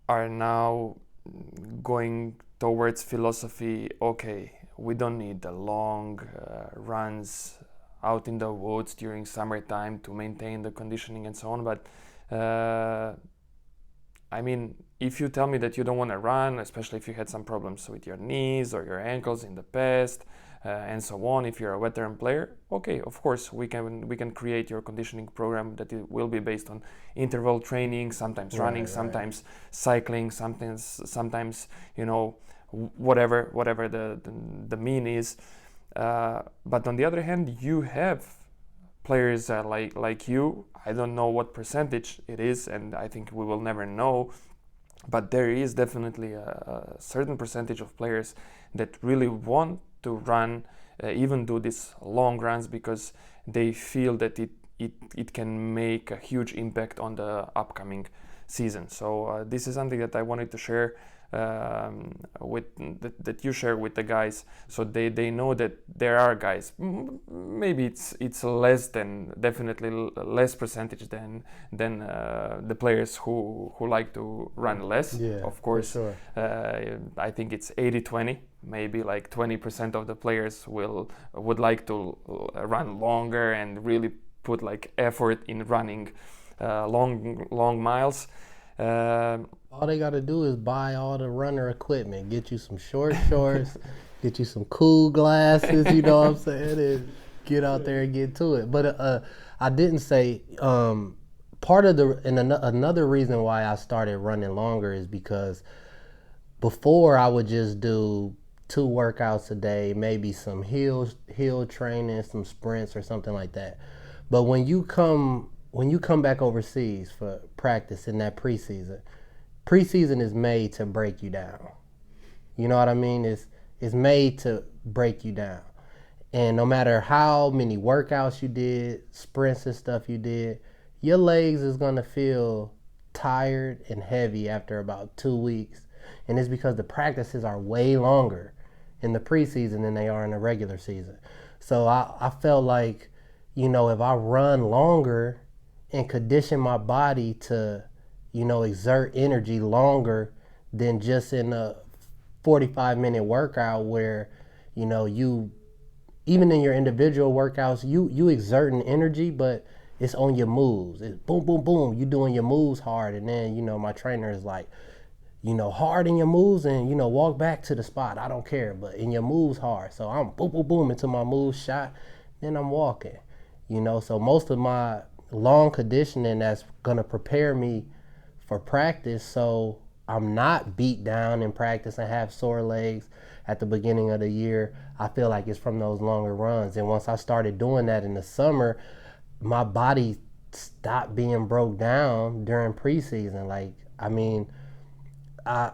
are now going towards philosophy. Okay, we don't need the long runs out in the woods during summertime to maintain the conditioning and so on, but I mean, if you tell me that you don't want to run, especially if you had some problems with your knees or your ankles in the past, and so on, if you're a veteran player, okay, of course we can create your conditioning program that it will be based on interval training, sometimes running, sometimes cycling, sometimes whatever the mean is. But on the other hand, you have players like you. I don't know what percentage it is, and I think we will never know, but there is definitely a certain percentage of players that really want to run, even do these long runs, because they feel that it can make a huge impact on the upcoming season. So this is something that I wanted to share with that you share with the guys, so they know that there are guys. Maybe it's less than, definitely less percentage than the players who like to run less. Of course, for sure. I think it's 80-20. Maybe like 20% of the players would like to run longer and really put like effort in running long miles. All they gotta do is buy all the runner equipment, get you some short shorts, get you some cool glasses, you know what I'm saying, and get out there and get to it. But I didn't say part of another reason why I started running longer is because before I would just do 2 workouts a day, maybe some hill training, some sprints or something like that. But when you come back overseas for practice in that preseason is made to break you down. You know what I mean? It's made to break you down. And no matter how many workouts you did, sprints and stuff you did, your legs is gonna feel tired and heavy after about 2 weeks. And it's because the practices are way longer in the preseason than they are in the regular season. So I felt like, you know, if I run longer and condition my body to, you know, exert energy longer than just in a 45-minute workout where, you know, you, even in your individual workouts, you exerting energy, but it's on your moves. It's boom, boom, boom. You doing your moves hard. And then, you know, my trainer is like, you know, hard in your moves and, you know, walk back to the spot. I don't care, but in your moves hard. So I'm boom, boom, boom into my moves shot. Then I'm walking, you know. So most of my long conditioning that's going to prepare me for practice, so I'm not beat down in practice and have sore legs at the beginning of the year. I feel like it's from those longer runs. And once I started doing that in the summer, my body stopped being broke down during preseason. Like, I mean, I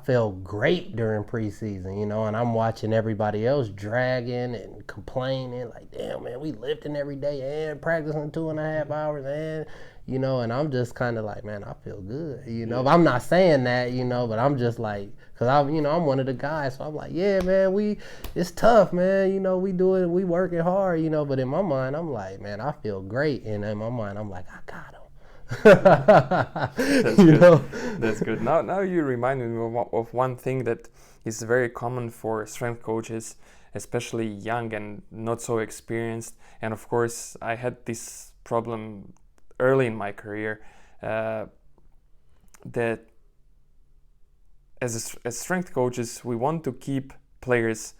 felt great during preseason, you know, and I'm watching everybody else dragging and complaining like, damn, man, we lifting every day and practicing 2.5 hours and, you know, and I'm just kind of like, man, I feel good, you know. But I'm not saying that, you know, but I'm just like, because I'm, you know, I'm one of the guys, so I'm like, yeah, man, it's tough, man, you know, we working hard, you know, but in my mind, I'm like, man, I feel great, and in my mind, I'm like, I got him. That's good. Know? That's good. Now you reminded me of one thing that is very common for strength coaches, especially young and not so experienced. And of course, I had this problem early in my career, that as strength coaches, we want to keep players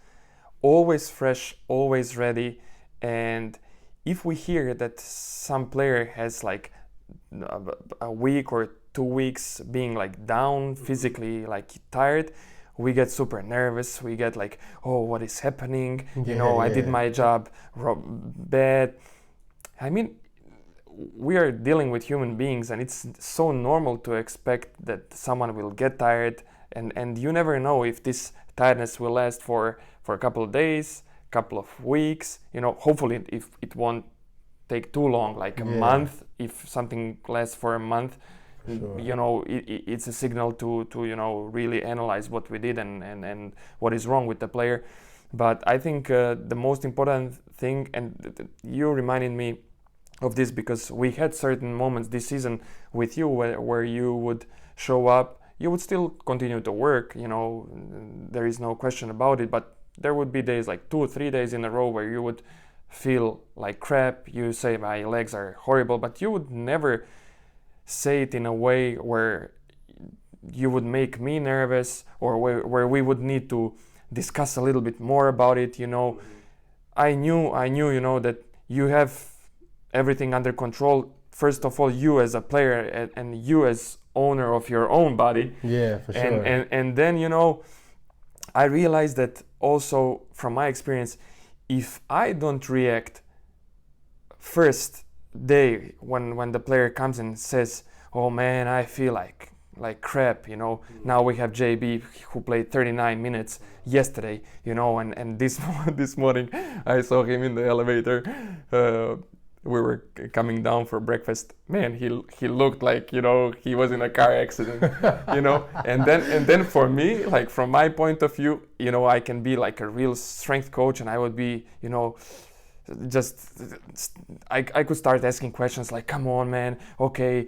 always fresh, always ready. And if we hear that some player has like a week or 2 weeks being like down physically, like tired, we get super nervous. We get like, oh, what is happening? You know, I did my job bad. I mean, we are dealing with human beings, and it's so normal to expect that someone will get tired, and you never know if this tiredness will last for a couple of days, couple of weeks. You know, hopefully if it won't take too long, like a month. If something lasts for a month, sure, you know, it's a signal to you know, really analyze what we did and what is wrong with the player. But I think the most important thing, and you reminded me of this because we had certain moments this season with you where you would show up, you would still continue to work, you know, there is no question about it, but there would be days like 2 or 3 days in a row where you would feel like crap. You say my legs are horrible, but you would never say it in a way where you would make me nervous or where we would need to discuss a little bit more about it, you know. I knew, you know, that you have everything under control. First of all, you as a player and you as owner of your own body. Yeah, for sure. And then, you know, I realized that also from my experience, if I don't react first day when the player comes and says, oh man, I feel like crap, you know, now we have JB who played 39 minutes yesterday, you know, and this morning I saw him in the elevator, we were coming down for breakfast. Man, he looked like, you know, he was in a car accident, you know. And then for me, like from my point of view, you know, I can be like a real strength coach, and I would be, you know, just I could start asking questions like, come on, man, okay,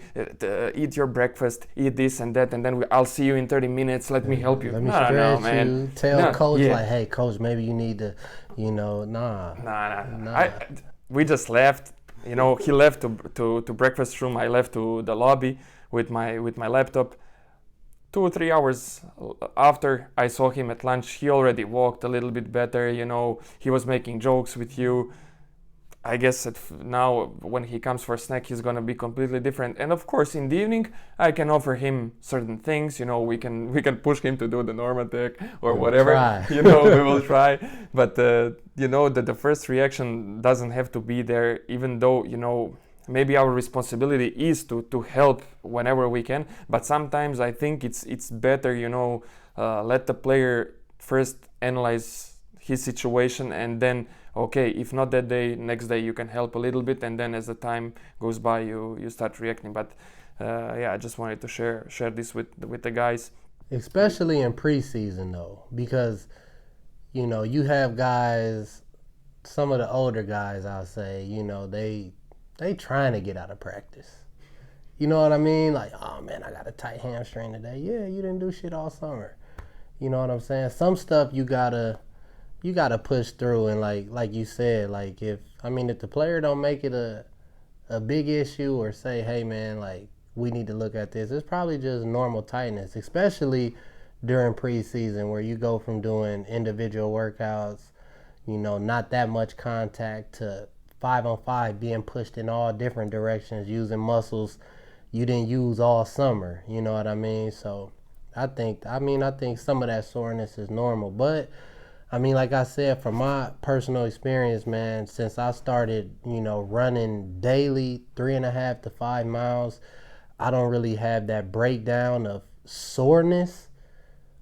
eat your breakfast, eat this and that, and then I'll see you in 30 minutes. Let me help you. Let me stretch you. Tell coach like, hey, coach, maybe you need to, you know, nah. We just left. You know, he left to breakfast room. I left to the lobby with my laptop. 2 or 3 hours after, I saw him at lunch. He already walked a little bit better. You know, he was making jokes with you. I guess now when he comes for a snack, he's gonna be completely different. And of course, in the evening, I can offer him certain things. We can push him to do the Normatec or whatever. Try. We will try. But that the first reaction doesn't have to be there, even though maybe our responsibility is to help whenever we can. But sometimes I think it's better, let the player first analyze his situation, and then okay, if not that day, next day you can help a little bit, and then as the time goes by, you start reacting. But I just wanted to share this with the guys, especially in preseason though, because you have guys, some of the older guys, I'll say, they trying to get out of practice. You know what I mean? Like, oh man, I got a tight hamstring today. Yeah, you didn't do shit all summer. You know what I'm saying? Some stuff you gotta push through, and like you said, like if the player don't make it a big issue, or say, hey man, like we need to look at this, it's probably just normal tightness, especially during preseason where you go from doing individual workouts, not that much contact, to 5-on-5 being pushed in all different directions, using muscles you didn't use all summer. You know what I mean? So I think some of that soreness is normal, but like I said, from my personal experience, man, since I started, running daily 3.5 to 5 miles, I don't really have that breakdown of soreness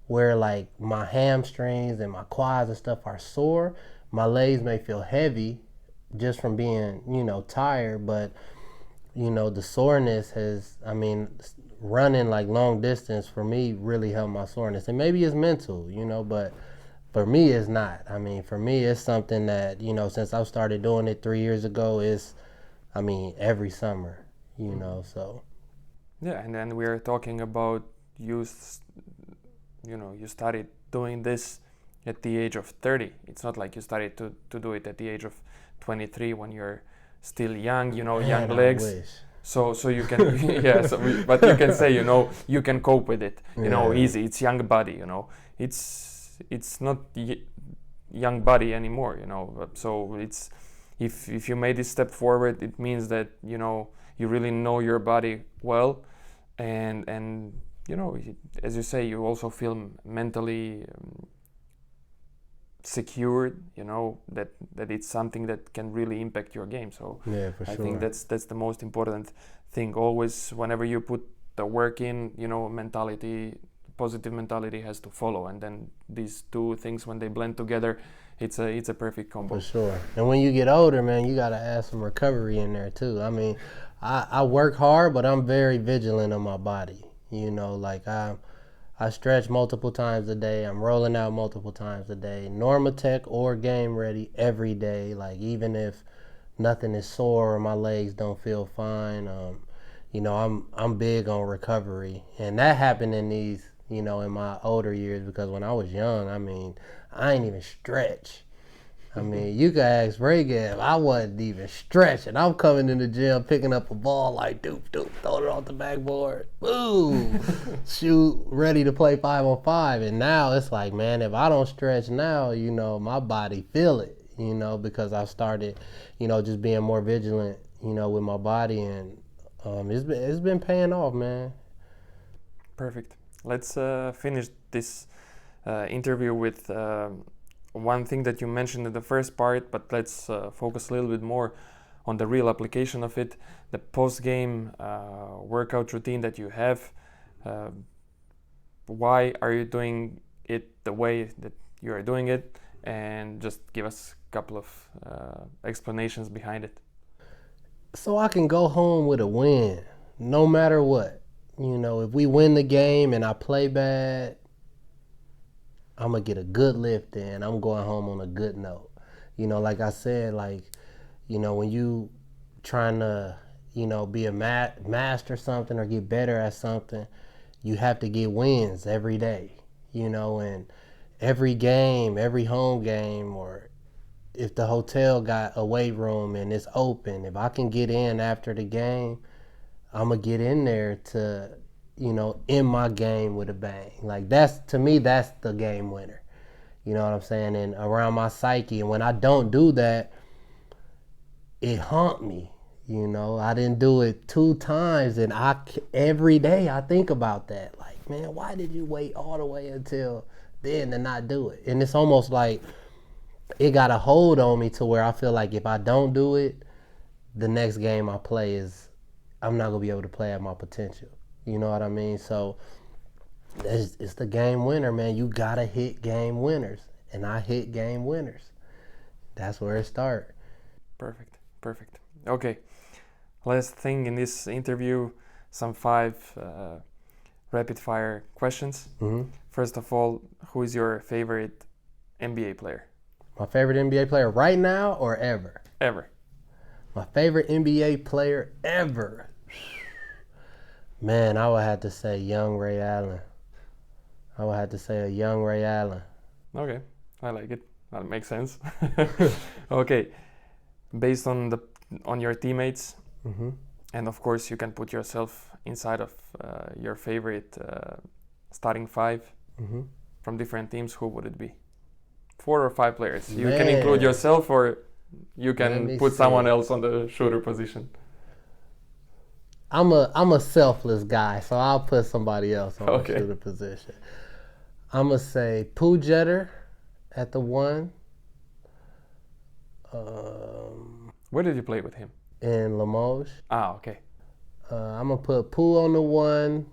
where like my hamstrings and my quads and stuff are sore. My legs may feel heavy just from being, tired, but, the soreness has, running like long distance for me really helped my soreness. And maybe it's mental, but for me, it's not. For me, it's something that, since I started doing it 3 years ago, it's, every summer, so. Yeah, and then we are talking about you started doing this at the age of 30. It's not like you started to do it at the age of 23 when you're still young, Man, young legs. I wish. So you can, but you can say, you can cope with it, easy. It's young body, it's not young body anymore, so it's, if you made this step forward, it means that you really know your body well, and as you say, you also feel mentally secured, that it's something that can really impact your game. So yeah, for I sure. think that's the most important thing. Always, whenever you put the work in, positive mentality has to follow, and then these two things, when they blend together, it's a perfect combo. For sure. And when you get older, man, you gotta add some recovery in there too. I work hard, but I'm very vigilant on my body. Like I stretch multiple times a day. I'm rolling out multiple times a day. Normatec or game ready every day. Like even if nothing is sore or my legs don't feel fine, I'm big on recovery, and that happened in these, in my older years, because when I was young, I ain't even stretch. You can ask Reagan, I wasn't even stretching. I'm coming in the gym, picking up a ball like doop, doop, throw it off the backboard, boom, shoot, ready to play 5-on-5. And now it's like, man, if I don't stretch now, my body feel it, because I started, just being more vigilant, with my body, and it's been paying off, man. Perfect. Let's finish this interview with one thing that you mentioned in the first part, but let's focus a little bit more on the real application of it, the post-game workout routine that you have. Why are you doing it the way that you are doing it? And just give us a couple of explanations behind it. So I can go home with a win, no matter what. If we win the game and I play bad, I'm going to get a good lift in. I'm going home on a good note. Like I said, when you trying to, be a master something or get better at something, you have to get wins every day, and every game, every home game, or if the hotel got a weight room and it's open, if I can get in after the game, I'm going to get in there to, end my game with a bang. Like to me, that's the game winner. You know what I'm saying? And around my psyche, and when I don't do that, it haunt me. I didn't do it 2 times, and every day I think about that. Like, man, why did you wait all the way until then to not do it? And it's almost like it got a hold on me to where I feel like if I don't do it, the next game I play I'm not gonna be able to play at my potential. You know what I mean? So it's the game winner, man. You gotta hit game winners, and I hit game winners. That's where it started. Perfect. Okay, last thing in this interview, some 5 rapid fire questions. Mm-hmm. First of all, who is your favorite NBA player? My favorite NBA player right now or ever? Ever. My favorite NBA player ever. Man, I would have to say young Ray Allen. I would have to say a young Ray Allen. Okay, I like it. That makes sense. Okay, based on your teammates, mm-hmm. and of course you can put yourself inside of your favorite starting 5 mm-hmm. from different teams. Who would it be? 4 or 5 players. You can include yourself, or you can put someone else on the shooter position. I'm a selfless guy, so I'll put somebody else on the shooter position. I'm gonna say Pooh Jeter at the 1. Where did you play with him? In Limoges. Okay. I'm gonna put Pooh on the 1,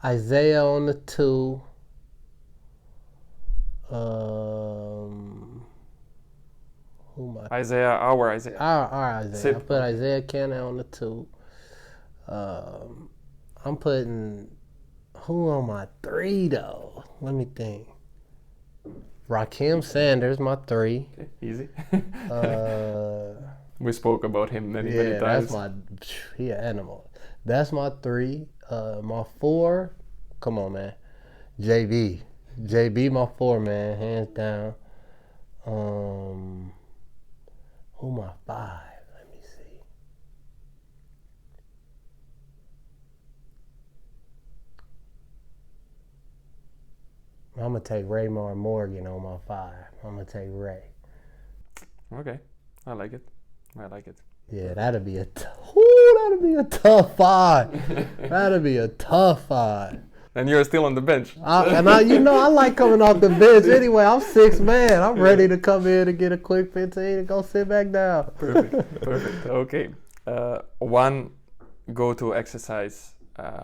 Isaiah on the 2. Isaiah. Our Isaiah. Our Isaiah. I put Isaiah Cannon on the 2. I'm putting who on my 3 though? Let me think. Raheem Sanders, my 3. Okay, easy. We spoke about him many times. He an animal. That's my 3. My 4, come on, man. JB, my 4, man, hands down. Who my 5? Let me see. I'm gonna take Raymar Morgan on my 5. I'm gonna take Ray. Okay, I like it. Yeah, that'd be a tough 5. That'd be a tough 5. And you're still on the bench. I like coming off the bench anyway. I'm 6 man. I'm ready to come in and get a quick 15 and go sit back down. Perfect. Okay. One go-to exercise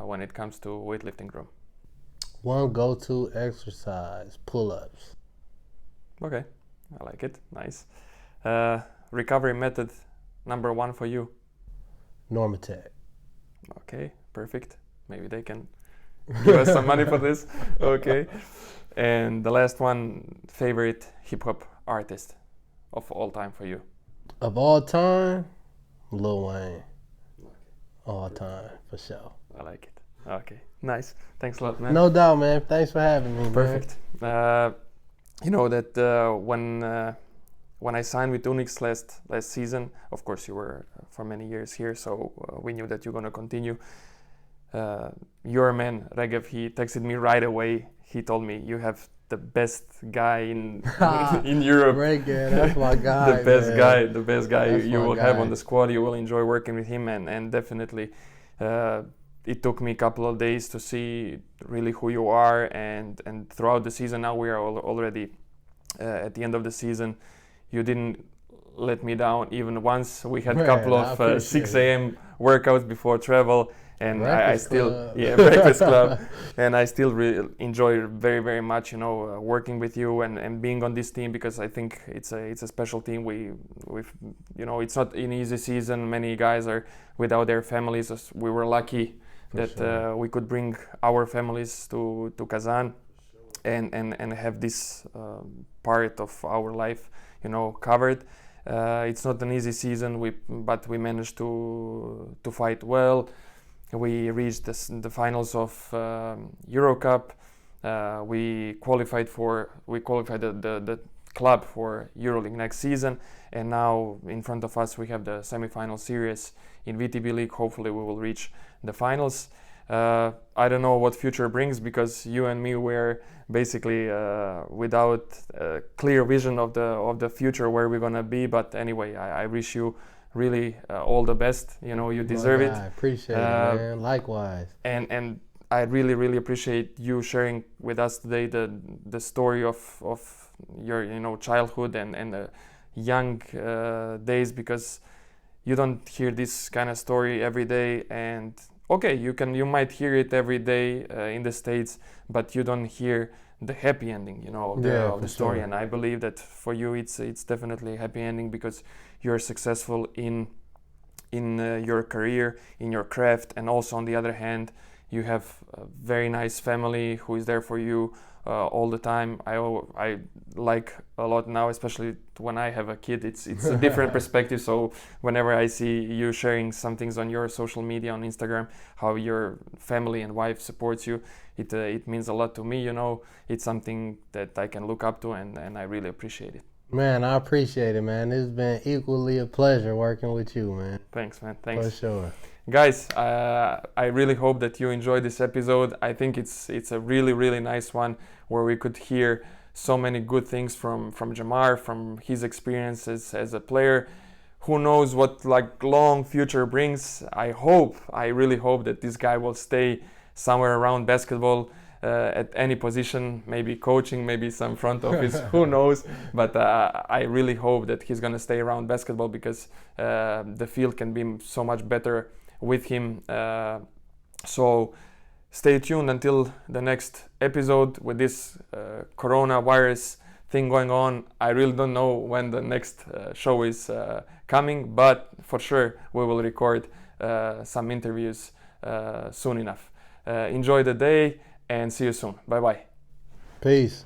when it comes to weightlifting room. One go-to exercise, pull-ups. Okay, I like it. Nice. Recovery method number 1 for you? Normatec. Okay, perfect. Maybe they can give us some money for this. Okay. And the last one, favorite hip-hop artist of all time for you? Of all time, Lil Wayne. All time, for sure. I like it. Okay, nice. Thanks a lot, man. No doubt, man. Thanks for having me. Perfect. You know that when I signed with Unix last season, of course you were for many years here, so we knew that you're going to continue. Your man, Regev, he texted me right away. He told me, you have the best guy in Europe. Regev, that's my guy. The best guy you will have on the squad. You will enjoy working with him, and definitely it took me a couple of days to see really who you are, and throughout the season, now we are already at the end of the season. You didn't let me down even once. We had a couple of 6 a.m. workouts before travel, and breakfast club, and I still really enjoy very, very much, working with you and being on this team, because I think it's a special team. We've it's not an easy season. Many guys are without their families. We were lucky that we could bring our families to Kazan and have this part of our life, covered. It's not an easy season, but we managed to fight well. We reached the finals of Euro Cup. We qualified the club for EuroLeague next season, and now in front of us we have the semi-final series in VTB League. Hopefully we will reach the finals. I don't know what future brings, because you and me were basically without a clear vision of the future where we're gonna be. But anyway, I wish you really all the best. You know, you deserve it. I appreciate it, man. Likewise. And I really appreciate you sharing with us today the story of your, you know, childhood and the young days, because you don't hear this kind of story every day. And okay, you might hear it every day in the States, but you don't hear the happy ending, you know, of the story. Sure. And I believe that for you it's definitely a happy ending, because you're successful in your career, in your craft, and also on the other hand, you have a very nice family who is there for you all the time. I like a lot now, especially when I have a kid. It's a different perspective. So whenever I see you sharing some things on your social media, on Instagram, how your family and wife supports you, it means a lot to me. You know, it's something that I can look up to, and I really appreciate it. Man, I appreciate it, man. It's been equally a pleasure working with you, man. Thanks, man. Thanks. For sure. Guys, I really hope that you enjoyed this episode. I think it's a really nice one, where we could hear so many good things from Jamar, from his experiences as a player. Who knows what like long future brings. I really hope that this guy will stay somewhere around basketball, at any position, maybe coaching, maybe some front office, who knows. But I really hope that he's gonna stay around basketball, because the field can be so much better with him. So stay tuned until the next episode. With this coronavirus thing going on, I really don't know when the next show is coming, but for sure we will record some interviews soon enough. Enjoy the day and see you soon. Bye bye. Peace.